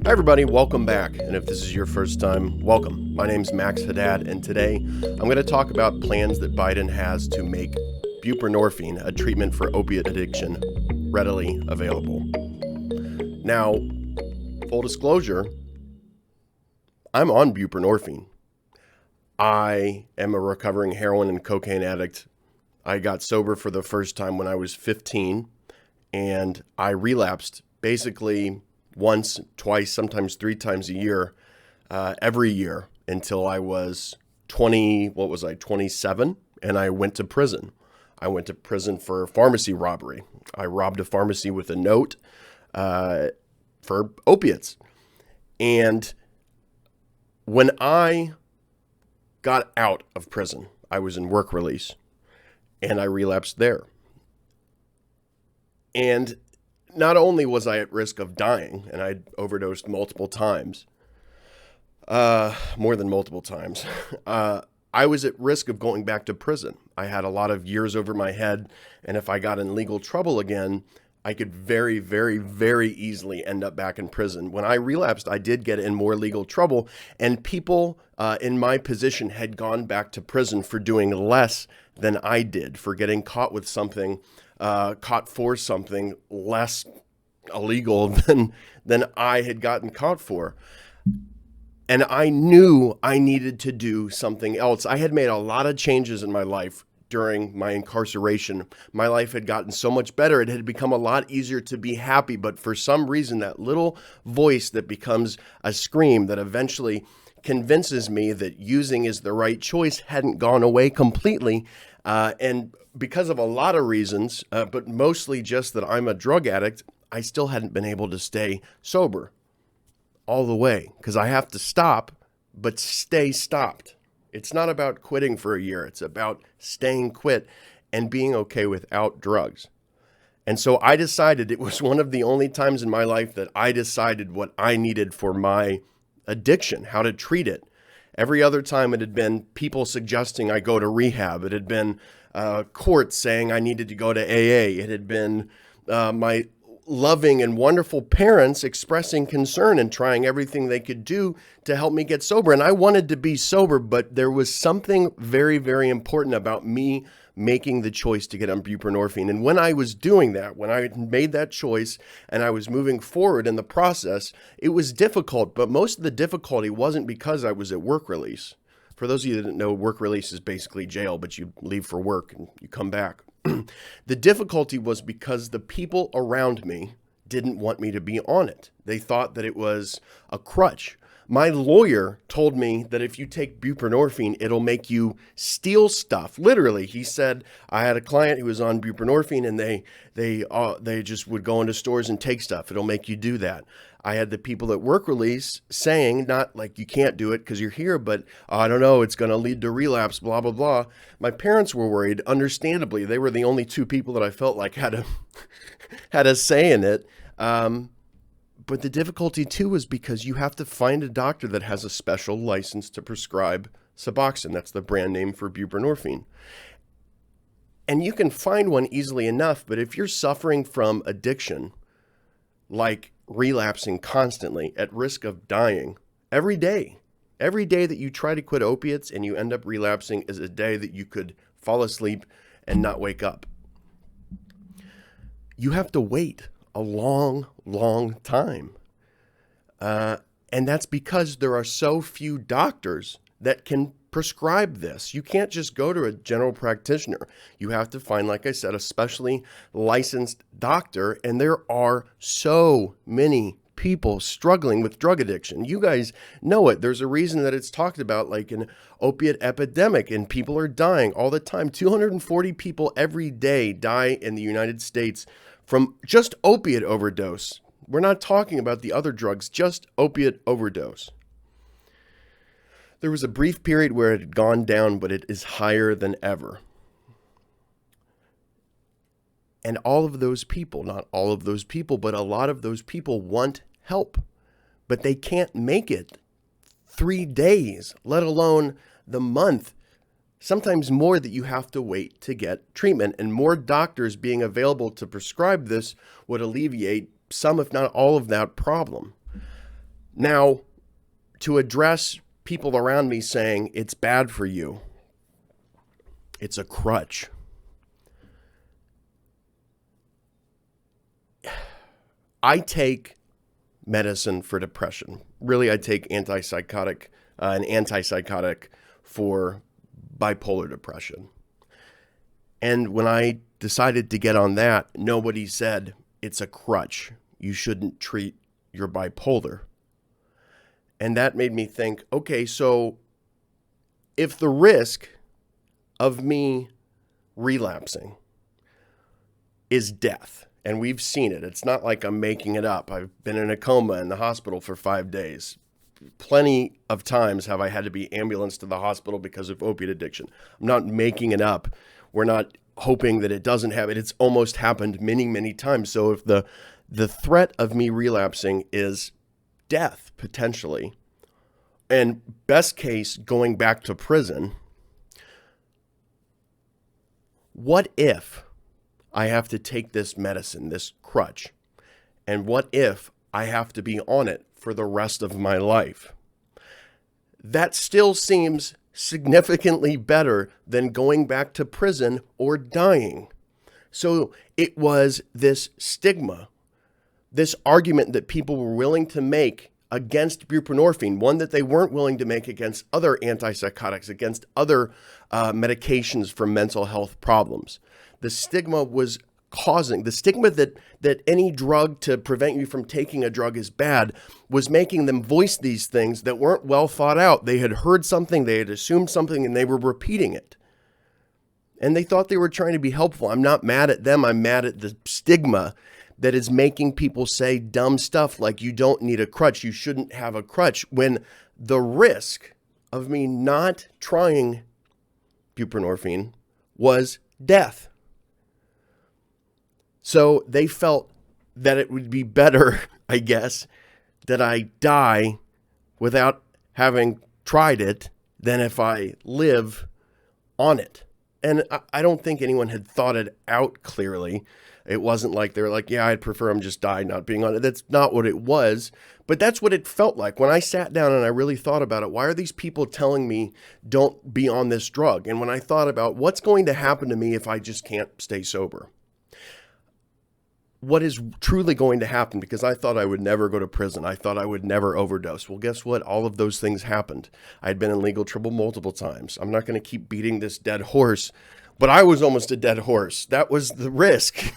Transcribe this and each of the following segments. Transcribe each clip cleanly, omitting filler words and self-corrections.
Hi everybody, welcome back. And if this is your first time, welcome. My name's Max Haddad, and today I'm going to talk about plans that Biden has to make buprenorphine, a treatment for opiate addiction, readily available. Now, full disclosure, I'm on buprenorphine. I am a recovering heroin and cocaine addict. I got sober for the first time when I was 15, and I relapsed basically once, twice, sometimes three times a year, every year until I was 27, and I went to prison. I went to prison for pharmacy robbery. I robbed a pharmacy with a note for opiates. And when I got out of prison, I was in work release, and I relapsed there. And not only was I at risk of dying, and I'd overdosed multiple times, more than multiple times, I was at risk of going back to prison. I had a lot of years over my head, and if I got in legal trouble again, I could very, very, very easily end up back in prison. When I relapsed, I did get in more legal trouble, and people in my position had gone back to prison for doing less than I did, for getting caught with something, caught for something less illegal than I had gotten caught for. And I knew I needed to do something else. I had made a lot of changes in my life during my incarceration. My life had gotten so much better. It had become a lot easier to be happy. But for some reason, that little voice that becomes a scream that eventually convinces me that using is the right choice hadn't gone away completely. And because of a lot of reasons, but mostly just that I'm a drug addict, I still hadn't been able to stay sober all the way, because I have to stop, but stay stopped. It's not about quitting for a year. It's about staying quit and being okay without drugs. And so I decided, it was one of the only times in my life that I decided what I needed for my addiction, how to treat it. Every other time it had been people suggesting I go to rehab. It had been courts saying I needed to go to AA. It had been my loving and wonderful parents expressing concern and trying everything they could do to help me get sober. And I wanted to be sober, but there was something very, very important about me making the choice to get on buprenorphine. And when I was doing that, when I made that choice and I was moving forward in the process, it was difficult, but most of the difficulty wasn't because I was at work release. For those of you that didn't know, work release is basically jail, but you leave for work and you come back. The difficulty was because the people around me didn't want me to be on it. They thought that it was a crutch. My lawyer told me that if you take buprenorphine, it'll make you steal stuff. Literally, he said, I had a client who was on buprenorphine, and they just would go into stores and take stuff. It'll make you do that. I had the people at work release saying, not like you can't do it because you're here, but I don't know, it's going to lead to relapse, blah, blah, blah. My parents were worried, understandably. They were the only two people that I felt like had a say in it. But the difficulty, too, was because you have to find a doctor that has a special license to prescribe Suboxone. That's the brand name for buprenorphine. And you can find one easily enough, but if you're suffering from addiction, like relapsing constantly, at risk of dying every day that you try to quit opiates and you end up relapsing is a day that you could fall asleep and not wake up. You have to wait a long, long time. And that's because there are so few doctors that can prescribe this. You can't just go to a general practitioner. You have to find, like I said, a specially licensed doctor. And there are so many people struggling with drug addiction. You guys know it. There's a reason that it's talked about like an opiate epidemic, and people are dying all the time. 240 people every day die in the United States from just opiate overdose. We're not talking about the other drugs, just opiate overdose. There was a brief period where it had gone down, but it is higher than ever. And all of those people, not all of those people, but a lot of those people want help, but they can't make it 3 days, let alone the month, sometimes more, that you have to wait to get treatment. And more doctors being available to prescribe this would alleviate some, if not all, of that problem. Now, to address people around me saying it's bad for you, it's a crutch. I take medicine for depression. Really, I take an antipsychotic for bipolar depression. And when I decided to get on that, nobody said it's a crutch. You shouldn't treat your bipolar. And that made me think, okay, so if the risk of me relapsing is death, and we've seen it, it's not like I'm making it up. I've been in a coma in the hospital for 5 days. Plenty of times have I had to be ambulanced to the hospital because of opiate addiction. I'm not making it up. We're not hoping that it doesn't happen. It's almost happened many, many times. So if the threat of me relapsing is death, potentially, and best case, going back to prison, what if I have to take this medicine, this crutch, and what if I have to be on it for the rest of my life? That still seems significantly better than going back to prison or dying. So it was this stigma, this argument that people were willing to make against buprenorphine, one that they weren't willing to make against other antipsychotics, against other medications for mental health problems. The stigma was causing, the stigma that any drug to prevent you from taking a drug is bad was making them voice these things that weren't well thought out. They had heard something, they had assumed something, and they were repeating it. And they thought they were trying to be helpful. I'm not mad at them. I'm mad at the stigma that is making people say dumb stuff like you don't need a crutch, you shouldn't have a crutch, when the risk of me not trying buprenorphine was death. So they felt that it would be better, I guess, that I die without having tried it than if I live on it. And I don't think anyone had thought it out clearly. It wasn't like they were like, yeah, I'd prefer him just die not being on it. That's not what it was. But that's what it felt like when I sat down and I really thought about it. Why are these people telling me don't be on this drug? And when I thought about what's going to happen to me if I just can't stay sober, what is truly going to happen, because I thought I would never go to prison. I thought I would never overdose. Well, guess what? All of those things happened. I'd been in legal trouble multiple times. I'm not going to keep beating this dead horse, but I was almost a dead horse. That was the risk.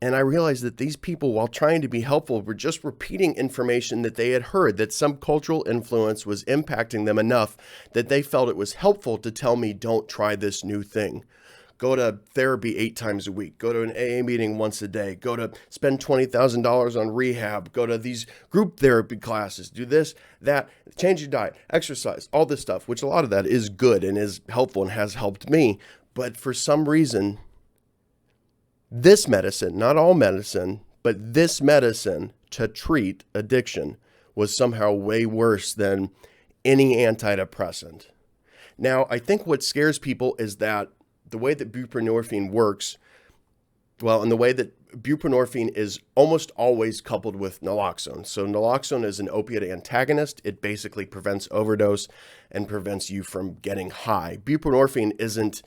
And I realized that these people, while trying to be helpful, were just repeating information that they had heard, that some cultural influence was impacting them enough that they felt it was helpful to tell me, don't try this new thing. Go to therapy 8 times a week. Go to an AA meeting once a day. Go to spend $20,000 on rehab. Go to these group therapy classes. Do this, that, change your diet, exercise, all this stuff, which a lot of that is good and is helpful and has helped me. But for some reason, this medicine, not all medicine, but this medicine to treat addiction was somehow way worse than any antidepressant. Now, I think what scares people is that the way that buprenorphine works, well, and the way that buprenorphine is almost always coupled with naloxone. So naloxone is an opiate antagonist. It basically prevents overdose and prevents you from getting high. Buprenorphine isn't,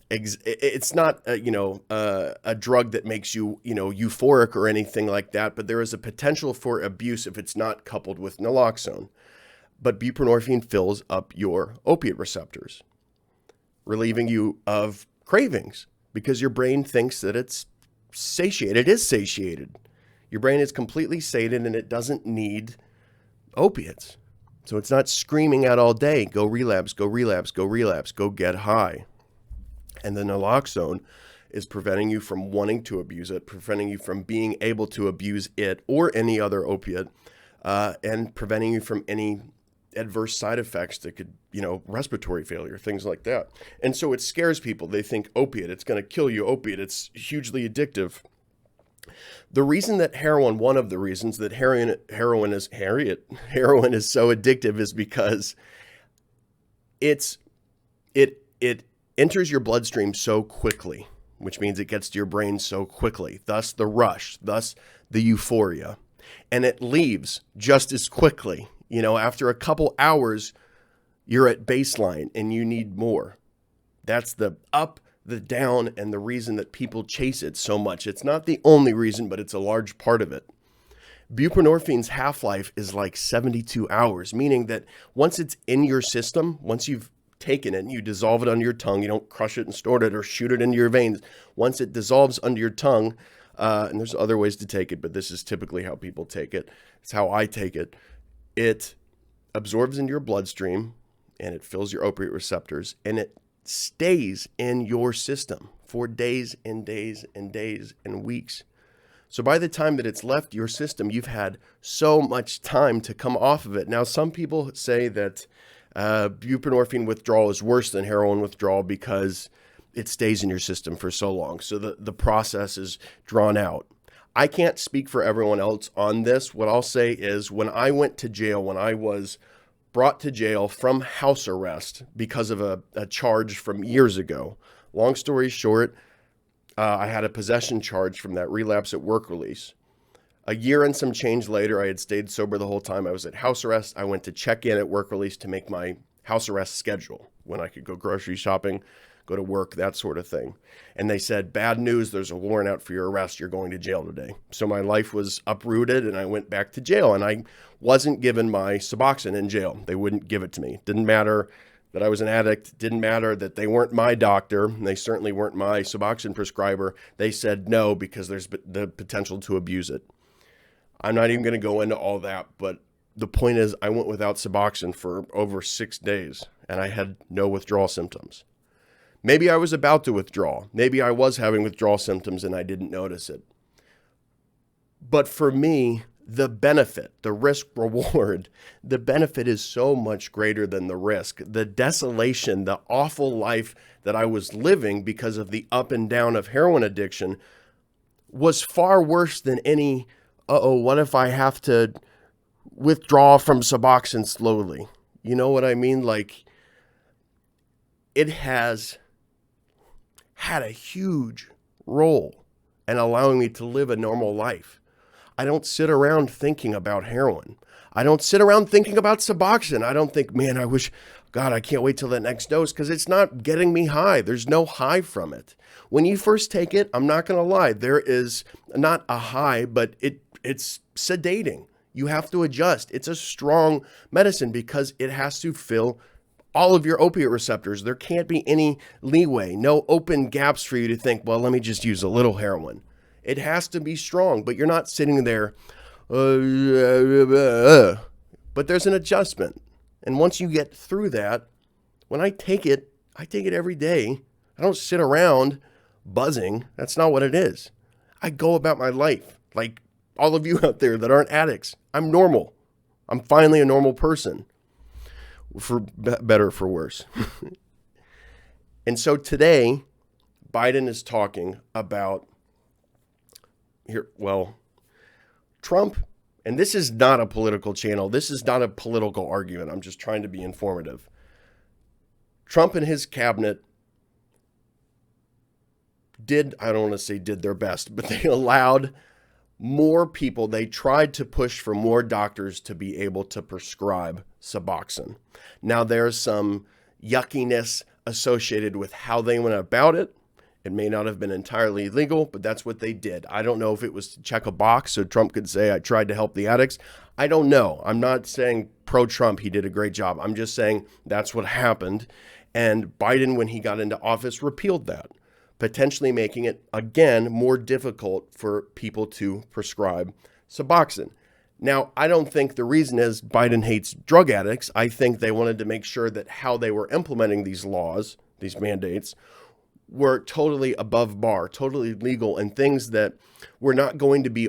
it's not, a drug that makes you, euphoric or anything like that, but there is a potential for abuse if it's not coupled with naloxone. But buprenorphine fills up your opiate receptors, relieving you of cravings because your brain thinks that it's satiated. It is satiated. Your brain is completely sated and it doesn't need opiates. So it's not screaming out all day, go relapse, go relapse, go relapse, go get high. And the naloxone is preventing you from wanting to abuse it, preventing you from being able to abuse it or any other opiate, and preventing you from any adverse side effects that could, respiratory failure, things like that. And so it scares people. They think opiate, it's going to kill you. Opiate, it's hugely addictive. The reason that one of the reasons that heroin is so addictive is because it enters your bloodstream so quickly, which means it gets to your brain so quickly. Thus the rush, thus the euphoria. and it leaves just as quickly. You know, after a couple hours, you're at baseline and you need more. That's the up, the down, and the reason that people chase it so much. It's not the only reason, but it's a large part of it. Buprenorphine's half-life is like 72 hours, meaning that once it's in your system, once you've taken it and you dissolve it under your tongue, you don't crush it and snort it or shoot it into your veins. Once it dissolves under your tongue, and there's other ways to take it, but this is typically how people take it. It's how I take it. It absorbs into your bloodstream and it fills your opiate receptors, and it stays in your system for days and days and days and weeks. So by the time that it's left your system, you've had so much time to come off of it. Now, some people say that buprenorphine withdrawal is worse than heroin withdrawal because it stays in your system for so long. So the process is drawn out. I can't speak for everyone else on this. What I'll say is when I went to jail, when I was brought to jail from house arrest because of a charge from years ago, long story short, I had a possession charge from that relapse at work release. A year and some change later, I had stayed sober the whole time. I was at house arrest. I went to check in at work release to make my house arrest schedule when I could go grocery shopping, go to work, that sort of thing. And they said, bad news, there's a warrant out for your arrest. You're going to jail today. So my life was uprooted and I went back to jail, and I wasn't given my Suboxone in jail. They wouldn't give it to me. Didn't matter that I was an addict, didn't matter that they weren't my doctor, and they certainly weren't my Suboxone prescriber. They said no because there's the potential to abuse it. I'm not even going to go into all that, but the point is I went without Suboxone for over 6 days, and I had no withdrawal symptoms. Maybe I was about to withdraw. Maybe I was having withdrawal symptoms and I didn't notice it. But for me, the benefit, the risk reward, the benefit is so much greater than the risk. The desolation, the awful life that I was living because of the up and down of heroin addiction was far worse than any, what if I have to withdraw from Suboxone slowly? You know what I mean? Like, it has had a huge role in allowing me to live a normal life. I don't sit around thinking about heroin. I don't sit around thinking about Suboxone. I don't think, man, I wish, God, I can't wait till that next dose, because it's not getting me high. There's no high from it. When you first take it, I'm not going to lie, there is not a high, but it's sedating. You have to adjust. It's a strong medicine because it has to fill all of your opiate receptors. There can't be any leeway, no open gaps for you to think, well, let me just use a little heroin. It has to be strong, but you're not sitting there, but there's an adjustment. And once you get through that, when I take it every day. I don't sit around buzzing. That's not what it is. I go about my life like all of you out there that aren't addicts. I'm normal. I'm finally a normal person, for better or for worse. And so today, Biden is talking about Trump, and this is not a political channel. This is not a political argument. I'm just trying to be informative. Trump and his cabinet I don't want to say did their best, but they allowed more people. They tried to push for more doctors to be able to prescribe Suboxone. Now, there's some yuckiness associated with how they went about it. It may not have been entirely legal, but that's what they did. I don't know if it was to check a box so Trump could say, I tried to help the addicts. I don't know. I'm not saying pro-Trump, he did a great job. I'm just saying that's what happened. And Biden, when he got into office, repealed that, potentially making it, again, more difficult for people to prescribe Suboxone. Now, I don't think the reason is Biden hates drug addicts. I think they wanted to make sure that how they were implementing these laws, these mandates, were totally above bar, totally legal, and things that were not going to be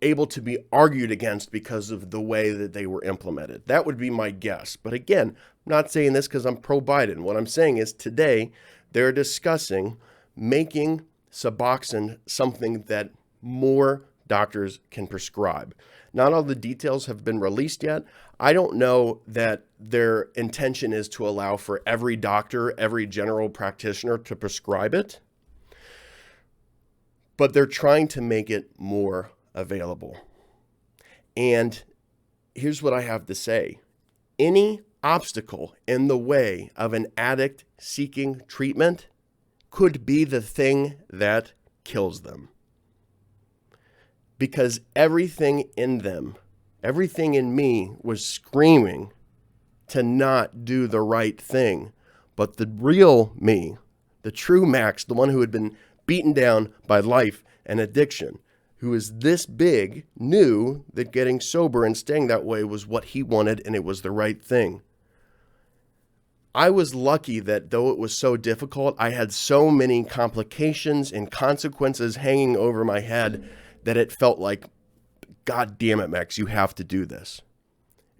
able to be argued against because of the way that they were implemented. That would be my guess. But again, I'm not saying this because I'm pro-Biden. What I'm saying is today they're discussing making Suboxone something that more doctors can prescribe. Not all the details have been released yet. I don't know that their intention is to allow for every doctor, every general practitioner to prescribe it, but they're trying to make it more available. And here's what I have to say. Any obstacle in the way of an addict seeking treatment could be the thing that kills them. Because everything in them, everything in me was screaming to not do the right thing. But the real me, the true Max, the one who had been beaten down by life and addiction, who is this big, knew that getting sober and staying that way was what he wanted and it was the right thing. I was lucky that though it was so difficult, I had so many complications and consequences hanging over my head that it felt like, God damn it, Max, you have to do this.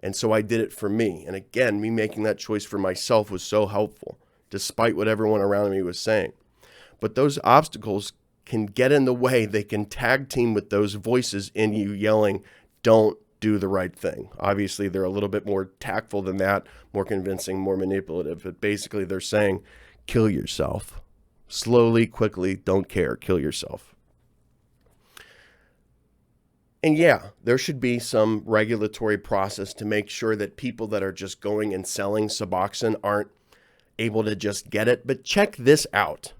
And so I did it for me. And again, me making that choice for myself was so helpful, despite what everyone around me was saying. But those obstacles can get in the way. They can tag team with those voices in you yelling, don't do the right thing. Obviously, they're a little bit more tactful than that, more convincing, more manipulative. But basically, they're saying, kill yourself. Slowly, quickly, don't care, kill yourself. And yeah, there should be some regulatory process to make sure that people that are just going and selling Suboxone aren't able to just get it. But check this out.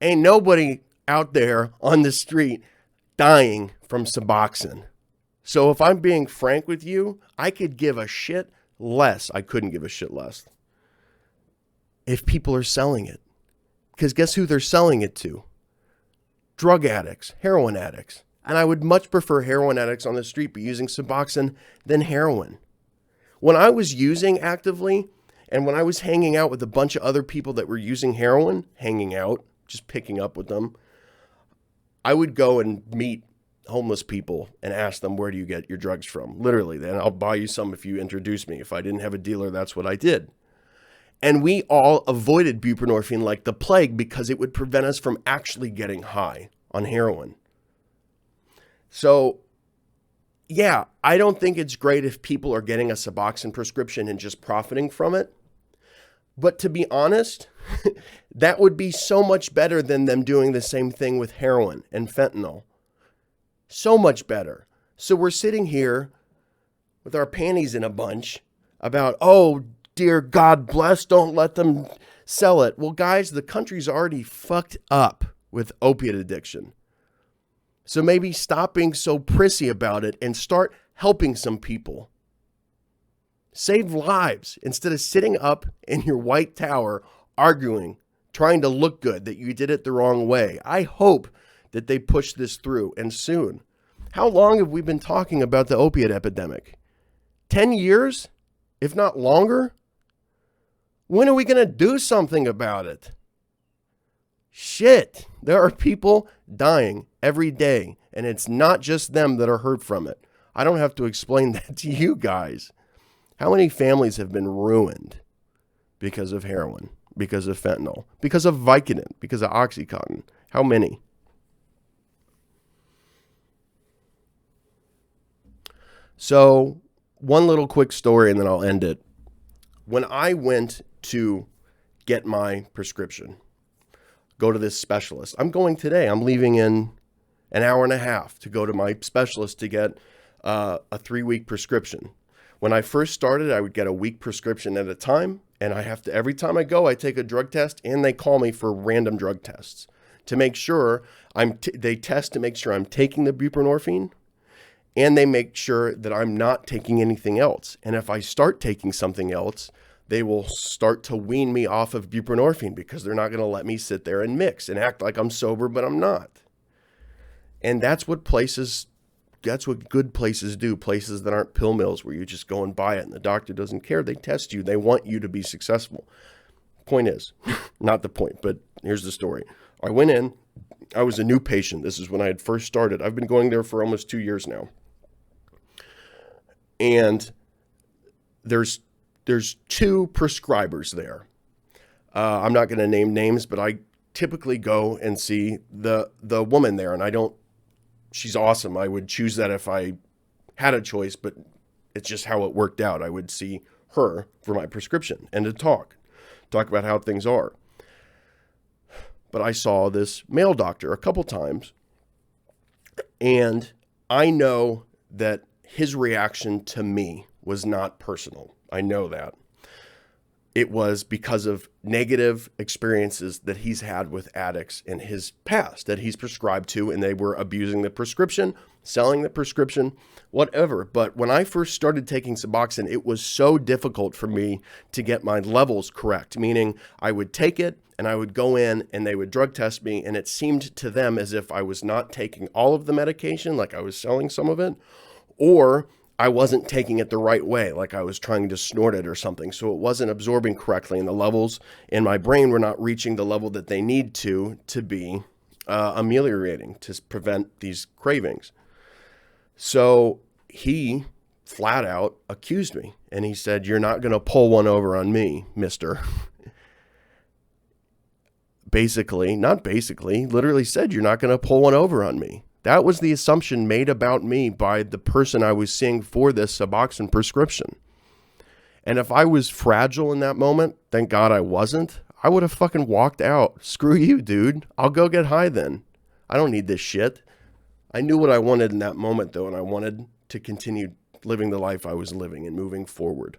Ain't nobody out there on the street dying from Suboxone. So if I'm being frank with you, I could give a shit less. I couldn't give a shit less if people are selling it. Because guess who they're selling it to? Drug addicts, heroin addicts. And I would much prefer heroin addicts on the street be using Suboxone than heroin. When I was using actively, and when I was hanging out with a bunch of other people that were using heroin, hanging out, just picking up with them, I would go and meet homeless people and ask them, where do you get your drugs from? Literally, then I'll buy you some if you introduce me. If I didn't have a dealer, that's what I did. And we all avoided buprenorphine like the plague because it would prevent us from actually getting high on heroin. So, yeah, I don't think it's great if people are getting a Suboxone prescription and just profiting from it. But to be honest, that would be so much better than them doing the same thing with heroin and fentanyl. So much better. So we're sitting here with our panties in a bunch about, oh, dear God bless, don't let them sell it. Well, guys, the country's already fucked up with opiate addiction. So maybe stop being so prissy about it and start helping some people. Save lives instead of sitting up in your white tower arguing, trying to look good that you did it the wrong way. I hope that they push this through, and soon. How long have we been talking about the opiate epidemic? 10 years, if not longer? When are we going to do something about it? Shit, there are people dying every day, and it's not just them that are hurt from it. I don't have to explain that to you guys. How many families have been ruined because of heroin, because of fentanyl, because of Vicodin, because of OxyContin? How many? So, one little quick story and then I'll end it. When I went to get my prescription, go to this specialist. I'm going today. I'm leaving in an hour and a half to go to my specialist to get a 3-week prescription. When I first started, I would get a week prescription at a time, and I have to, every time I go, I take a drug test, and they call me for random drug tests to make sure they test to make sure I'm taking the buprenorphine, and they make sure that I'm not taking anything else. And if I start taking something else, they will start to wean me off of buprenorphine because they're not going to let me sit there and mix and act like I'm sober, but I'm not. And that's what good places do, places that aren't pill mills where you just go and buy it and the doctor doesn't care. They test you. They want you to be successful. Point is, not the point, but here's the story. I went in. I was a new patient. This is when I had first started. I've been going there for almost 2 years now. And there's 2 prescribers there. I'm not going to name names, but I typically go and see the woman there, and she's awesome. I would choose that if I had a choice, but it's just how it worked out. I would see her for my prescription and to talk about how things are. But I saw this male doctor a couple times, and I know that his reaction to me was not personal. I know that. It was because of negative experiences that he's had with addicts in his past that he's prescribed to, and they were abusing the prescription, selling the prescription, whatever. But when I first started taking Suboxone, it was so difficult for me to get my levels correct, meaning I would take it and I would go in and they would drug test me, and it seemed to them as if I was not taking all of the medication, like I was selling some of it, or I wasn't taking it the right way, like I was trying to snort it or something. So it wasn't absorbing correctly, and the levels in my brain were not reaching the level that they need to be ameliorating to prevent these cravings. So he flat out accused me, and he said, "You're not going to pull one over on me, mister." Literally said, "You're not going to pull one over on me." That was the assumption made about me by the person I was seeing for this Suboxone prescription. And if I was fragile in that moment, thank God I wasn't, I would have fucking walked out. Screw you, dude. I'll go get high then. I don't need this shit. I knew what I wanted in that moment, though, and I wanted to continue living the life I was living and moving forward.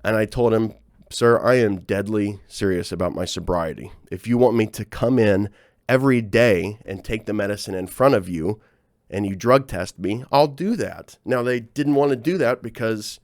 And I told him, "Sir, I am deadly serious about my sobriety. If you want me to come in every day and take the medicine in front of you and you drug test me, I'll do that." Now, they didn't want to do that because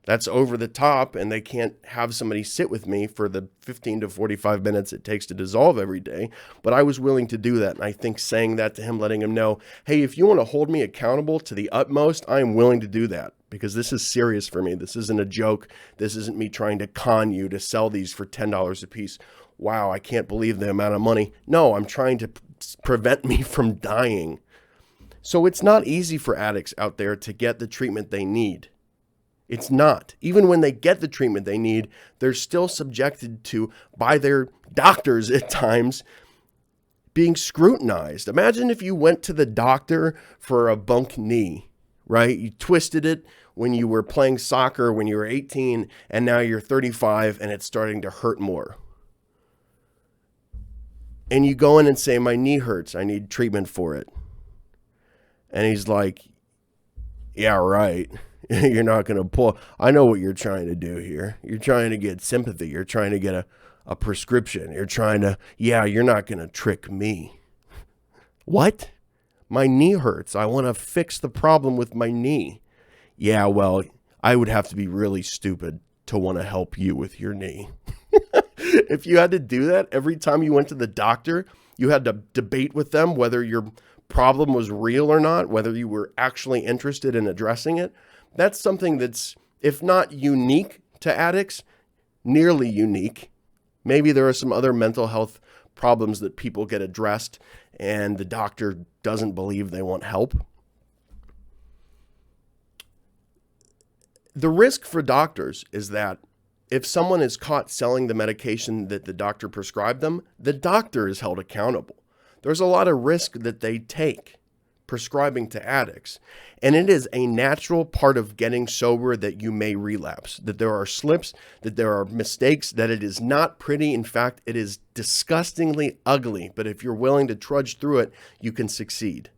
that's over the top and they can't have somebody sit with me for the 15 to 45 minutes it takes to dissolve every day. But I was willing to do that. And I think saying that to him, letting him know, hey, if you want to hold me accountable to the utmost, I am willing to do that because this is serious for me. This isn't a joke. This isn't me trying to con you to sell these for $10 a piece. Wow, I can't believe the amount of money. No, I'm trying to prevent me from dying. So it's not easy for addicts out there to get the treatment they need. It's not. Even when they get the treatment they need, they're still subjected to, by their doctors at times, being scrutinized. Imagine if you went to the doctor for a bunk knee, right? You twisted it when you were playing soccer when you were 18, and now you're 35 and it's starting to hurt more. And you go in and say, my knee hurts, I need treatment for it. And he's like, yeah, right. You're not going to pull. I know what you're trying to do here. You're trying to get sympathy. You're trying to get a prescription. You're trying to, yeah, you're not going to trick me. What? My knee hurts. I want to fix the problem with my knee. Yeah, well, I would have to be really stupid to want to help you with your knee. If you had to do that every time you went to the doctor, you had to debate with them whether your problem was real or not, whether you were actually interested in addressing it. That's something that's, if not unique to addicts, nearly unique. Maybe there are some other mental health problems that people get addressed and the doctor doesn't believe they want help. The risk for doctors is that if someone is caught selling the medication that the doctor prescribed them, the doctor is held accountable. There's a lot of risk that they take prescribing to addicts. And it is a natural part of getting sober that you may relapse, that there are slips, that there are mistakes, that it is not pretty. In fact, it is disgustingly ugly. But if you're willing to trudge through it, you can succeed.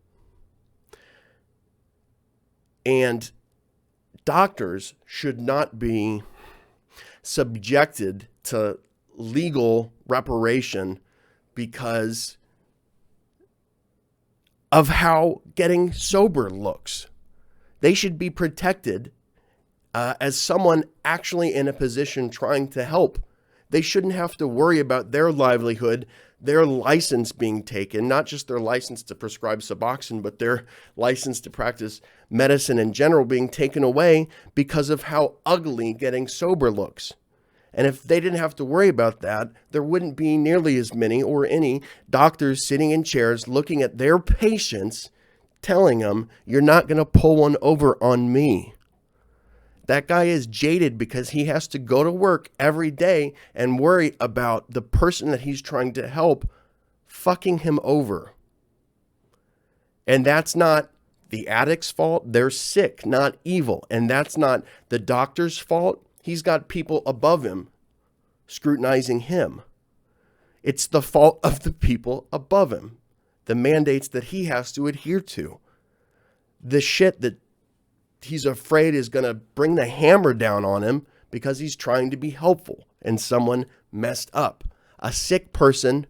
And doctors should not be subjected to legal reparation because of how getting sober looks. They should be protected as someone actually in a position trying to help. They shouldn't have to worry about their livelihood, their license being taken, not just their license to prescribe Suboxone, but their license to practice medicine in general being taken away because of how ugly getting sober looks. And if they didn't have to worry about that, there wouldn't be nearly as many or any doctors sitting in chairs looking at their patients, telling them, you're not going to pull one over on me. That guy is jaded because he has to go to work every day and worry about the person that he's trying to help fucking him over. And that's not the addict's fault. They're sick, not evil. And that's not the doctor's fault. He's got people above him scrutinizing him. It's the fault of the people above him, the mandates that he has to adhere to. the shit that he's afraid is going to bring the hammer down on him because he's trying to be helpful and someone messed up. A sick person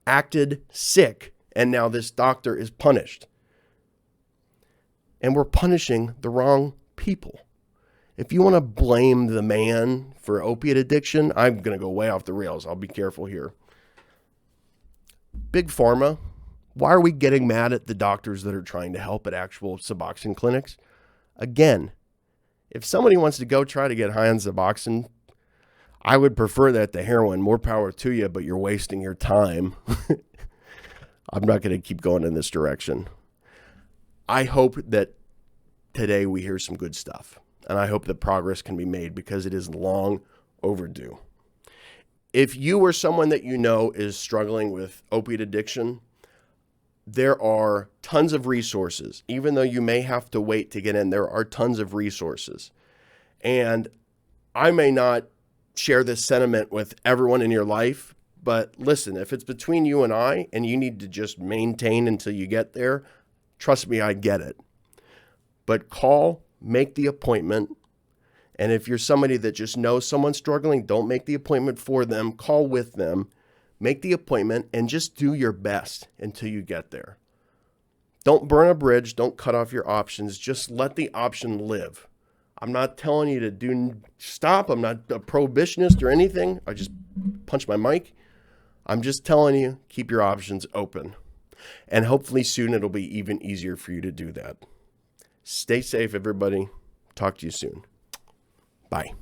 acted sick, and now this doctor is punished. And we're punishing the wrong people. If you want to blame the man for opiate addiction, I'm going to go way off the rails. I'll be careful here. Big Pharma, why are we getting mad at the doctors that are trying to help at actual Suboxone clinics? Again, if somebody wants to go try to get high on Suboxone, I would prefer that to heroin. More power to you, but you're wasting your time. I'm not going to keep going in this direction. I hope that today we hear some good stuff, and I hope that progress can be made because it is long overdue. If you or someone that you know is struggling with opiate addiction, there are tons of resources. Even though you may have to wait to get in, there are tons of resources. And I may not share this sentiment with everyone in your life, but listen, if it's between you and you need to just maintain until you get there, trust me, I get it. But call, make the appointment. And if you're somebody that just knows someone struggling, don't make the appointment for them. Call with them, make the appointment, and just do your best until you get there. Don't burn a bridge. Don't cut off your options. Just let the option live. I'm not telling you to stop. I'm not a prohibitionist or anything. I just punch my mic. I'm just telling you, keep your options open. And hopefully soon it'll be even easier for you to do that. Stay safe, everybody. Talk to you soon. Bye.